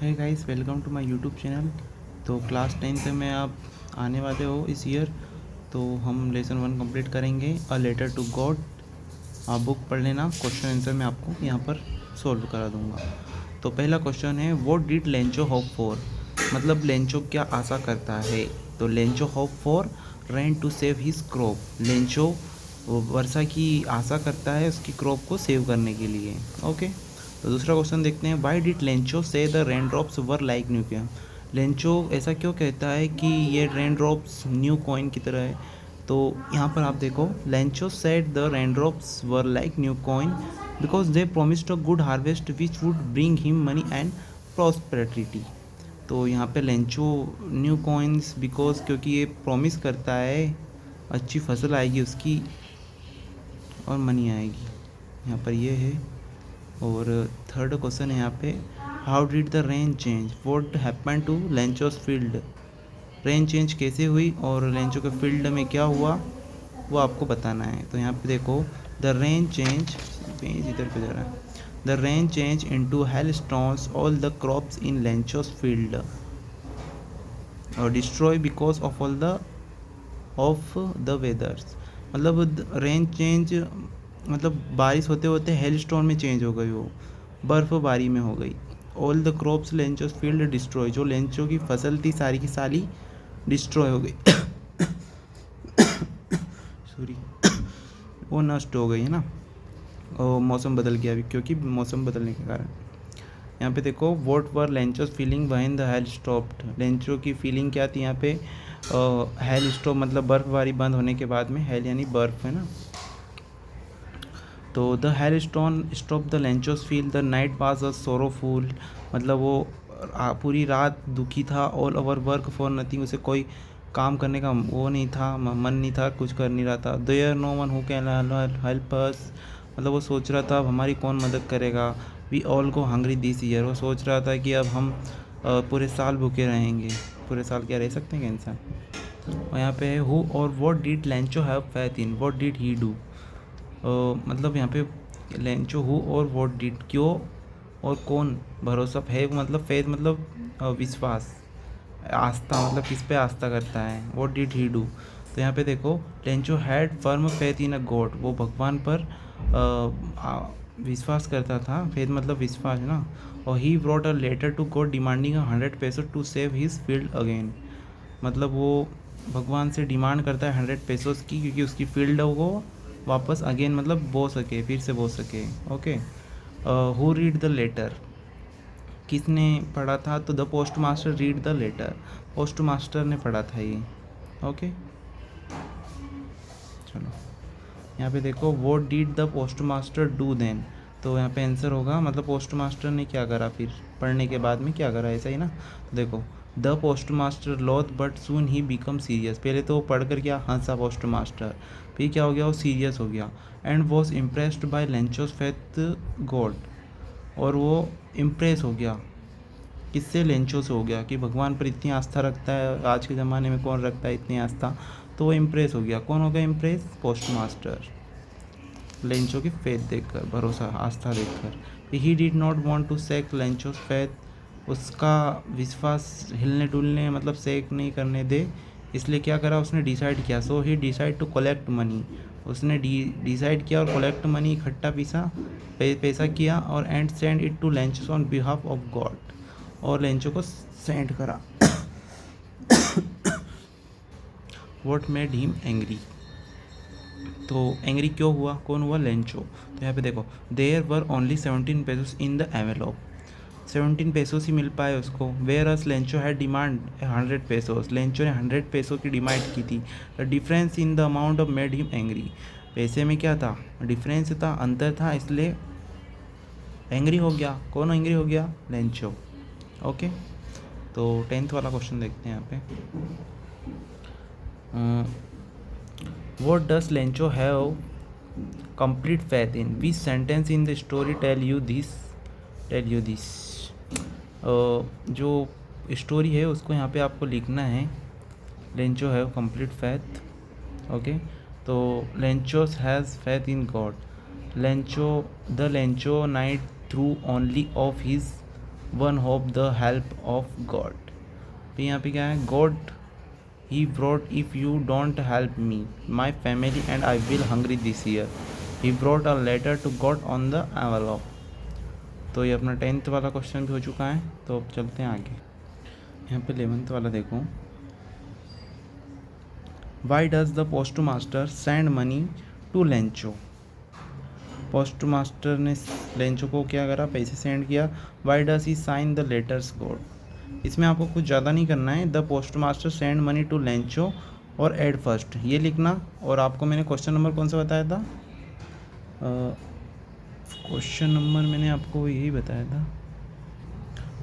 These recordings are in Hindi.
है guys, welcome to my YouTube channel. तो क्लास 10th में आप आने वाले हो इस ईयर। तो हम लेसन 1 कंप्लीट करेंगे, अ लेटर टू गॉड। आप बुक पढ़ लेना, क्वेश्चन आंसर मैं आपको यहाँ पर सॉल्व करा दूँगा। तो पहला क्वेश्चन है, what did Lencho hope for. मतलब लेंचो क्या आशा करता है। तो Lencho hope for rain to save his crop. Lencho वर्षा की आशा करता है उसकी क्रॉप को सेव करने के लिए। ओके। तो दूसरा क्वेश्चन देखते हैं, वाई डिड लेंचो से the rain drops were like new coin. Lencho ऐसा क्यों कहता है कि ये रेन ड्रॉप्स न्यू कॉइन की तरह है। तो यहाँ पर आप देखो, Lencho said the rain drops were like new coin because they promised a good harvest which would bring him money and prosperity. तो यहाँ पे लेंचो न्यू कॉइन्स बिकॉज क्योंकि ये प्रॉमिस करता है अच्छी फसल आएगी उसकी और मनी आएगी। यहाँ पर ये है। और थर्ड क्वेश्चन है यहाँ पे, how did the rain change, what happen to Lencho's field. Rain change कैसे हुई और लेंचो के फील्ड में क्या हुआ वो आपको बताना है। तो यहाँ पे देखो, द रेन चेंज, पेज इधर पे जा रहा है, the rain change into hail stones all the crops in Lencho's field और destroy because of the weathers. मतलब रेन चेंज मतलब बारिश होते होते हेल स्टोन में चेंज हो गई, वो बर्फ़बारी में हो गई। All the crops Lencho's field destroy, जो लेंचो की फसल थी सारी की सारी डिस्ट्रॉय हो गई सॉरी वो नष्ट हो गई है ना। और मौसम बदल गया अभी, क्योंकि मौसम बदलने के कारण। यहाँ पे देखो, what were Lencho's feeling when the hail stopped. Lencho की फीलिंग क्या थी यहाँ पे, हेल स्टॉप मतलब बर्फबारी बंद होने के बाद में, हेल यानी बर्फ है ना। तो the hail stone stop the Lencho's feel the night was a sorrowful. मतलब वो पूरी रात दुखी था। All over work for nothing, उसे कोई काम करने का वो नहीं था, मन नहीं था, कुछ कर नहीं रहा था। There no one who can help us. मतलब वो सोच रहा था अब हमारी कौन मदद करेगा। वी ऑल को हंग्री दिस ईयर, वो सोच रहा था कि अब हम पूरे साल भूखे रहेंगे। पूरे साल क्या रह सकते हैं इंसान। और यहाँ पे है, हु और what did Lencho have faith in, what did he do. मतलब यहाँ पे लेंचो हु और व्हाट डिड, क्यों और कौन भरोसा है, मतलब फेथ मतलब विश्वास, आस्था मतलब किस पे आस्था करता है। व्हाट डिड ही डू, तो यहाँ पे देखो, Lencho had firm faith in a God, वो भगवान पर विश्वास करता था। फेथ मतलब विश्वास है ना। और he brought a letter to god demanding 100 पैसों to save his field again. मतलब वो भगवान से डिमांड करता है 100 पैसों की, क्योंकि उसकी फील्ड को वापस अगेन मतलब बो सके, फिर से बो सके। Okay. Who read the letter, किसने पढ़ा था। तो the post master read the letter, post master ने पढ़ा था ये। ओके। चलो यहाँ पे देखो, what did the post master do then. तो यहाँ पे आंसर होगा, मतलब पोस्ट मास्टर ने क्या करा फिर पढ़ने के बाद में, क्या करा, ऐसा ही ना। तो देखो, the post master laugh but soon he become serious. पहले तो वो पढ़ कर क्या हंसा पोस्ट मास्टर, फिर क्या हो गया, वो सीरियस हो गया। And was impressed by Lencho's faith God, और वो इम्प्रेस हो गया किससे, लेंचो से हो गया, कि भगवान पर इतनी आस्था रखता है, आज के ज़माने में कौन रखता है इतनी आस्था। तो वो इम्प्रेस हो गया। कौन हो गया इम्प्रेस, पोस्ट मास्टर, लेंचो की फेथ देखकर, भरोसा आस्था देखकर। He did not want to shake Lencho's faith, उसका विश्वास हिलने डुलने मतलब सेक नहीं करने दे, इसलिए क्या करा उसने, डिसाइड किया। So he decide to collect money, उसने डिसाइड किया और कलेक्ट मनी इकट्ठा पैसा किया, और and send it to Lencho's on behalf of God, और लेंचो को सेंड करा। वॉट मेड हिम एंग्री, तो एंग्री क्यों हुआ, कौन हुआ, लेंचो। तो यहाँ पे देखो, there were only 17 pesos in the envelope, 17 pesos ही मिल पाए उसको। Whereas Lencho had demand 100 pesos, Lencho ने 100 पेसो की डिमांड की थी। The difference in the amount of made him angry, पैसे में क्या था, डिफरेंस था, अंतर था, इसलिए एंग्री हो गया। कौन एंग्री हो गया, लेंचो। ओके। तो 10th वाला क्वेश्चन देखते हैं यहाँ पे। What does Lencho have complete faith in? Which sentence in the story tell you this? जो स्टोरी है उसको यहाँ पे आपको लिखना है। Lencho have complete faith. Okay. तो Lencho's has faith in God. Lencho the Lencho night through only of his one hope the help of God. फिर यहाँ पे क्या है, God he brought if you don't help me my family and I will hungry this year. He brought a letter to God on the envelope. तो ये अपना 10th वाला क्वेश्चन भी हो चुका है। तो अब चलते हैं आगे। यहाँ पे 11th वाला देखो, why does the post master send money to Lencho. पोस्ट मास्टर ने लेंचो को क्या करा, पैसे सेंड किया। Why does he sign the letters god. इसमें आपको कुछ ज़्यादा नहीं करना है, the post master send money to Lencho और एड फर्स्ट ये लिखना। और आपको मैंने क्वेश्चन नंबर कौन सा बताया था, क्वेश्चन नंबर मैंने आपको यही बताया था,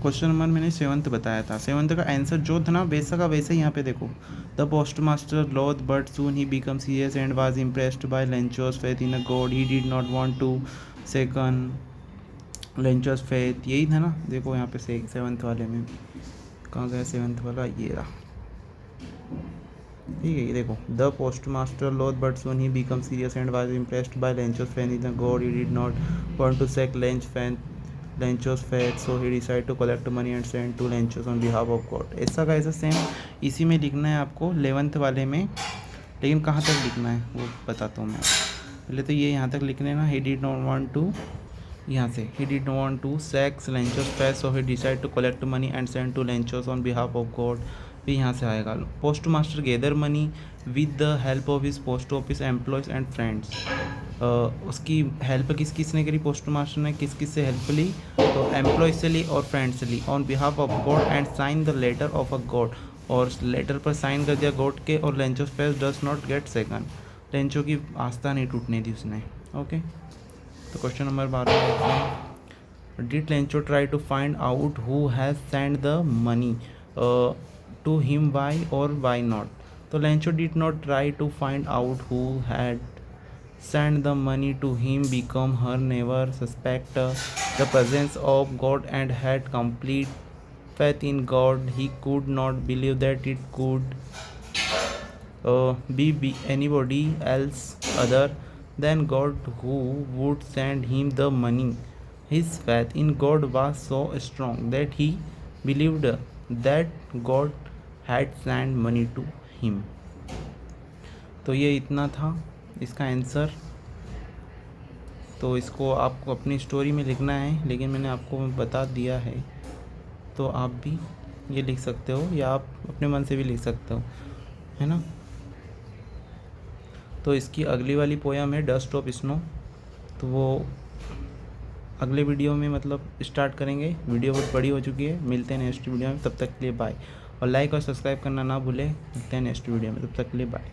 क्वेश्चन नंबर मैंने 7th बताया था। 7th का आंसर जो था ना वैसा का वैसे यहाँ पे देखो, the post master laugh but soon he become serious and was impressed by Lencho's faith in a God he did not want to second Lencho's faith. यही था ना, देखो यहाँ पे 7th वाले में कहाँ गया 7th वाला, ये रहा, ठीक है। ये देखो, the post master laugh but soon he become serious and was impressed by Lencho's faith in a God he did not want to shake Lenchos faith, so he decided to collect money and send to Lenchos on behalf of God। ऐसा का ऐसा सेम इसी में लिखना है आपको 11th वाले में, लेकिन कहाँ तक लिखना है वो बताता हूँ मैं। पहले तो ये यहाँ तक लिख लेना, he did not want to, यहाँ से he did not want to sack Lenchos faith, so he decided to collect money and send to Lenchos on behalf of God। फिर यहाँ से आएगा, post master gather money with the help of his post office employees and friends. उसकी हेल्प किस किस ने करी, पोस्ट मास्टर ने किस किस से हेल्प ली, तो एम्प्लॉय से ली और फ्रेंड से ली। On behalf of God and sign the letter of a God, और लेटर पर साइन कर दिया गॉड के। और Lencho's faith does not get second, Lencho की आस्था नहीं टूटने दी उसने। ओके, तो क्वेश्चन नंबर 12 देखते हैं, did Lencho try to find out who has send the money to him why और वाई नॉट। तो Lencho did not try to find out who had send the money to him become her never suspect the presence of God and had complete faith in God. He could not believe that it could be anybody else other than God who would send him the money. His faith in God was so strong that he believed that God had sent money to him। तो ये इतना था इसका आंसर। तो इसको आपको अपनी स्टोरी में लिखना है, लेकिन मैंने आपको बता दिया है, तो आप भी ये लिख सकते हो या आप अपने मन से भी लिख सकते हो, है ना। तो इसकी अगली वाली पोयम है डस्ट ऑफ स्नो, तो वो अगले वीडियो में मतलब स्टार्ट करेंगे। वीडियो बहुत बड़ी हो चुकी है, मिलते हैं नेक्स्ट वीडियो में, तब तक के लिए बाय। और लाइक और सब्सक्राइब करना ना भूलें, मिलते हैं नेक्स्ट वीडियो में, तब तक के लिए बाय।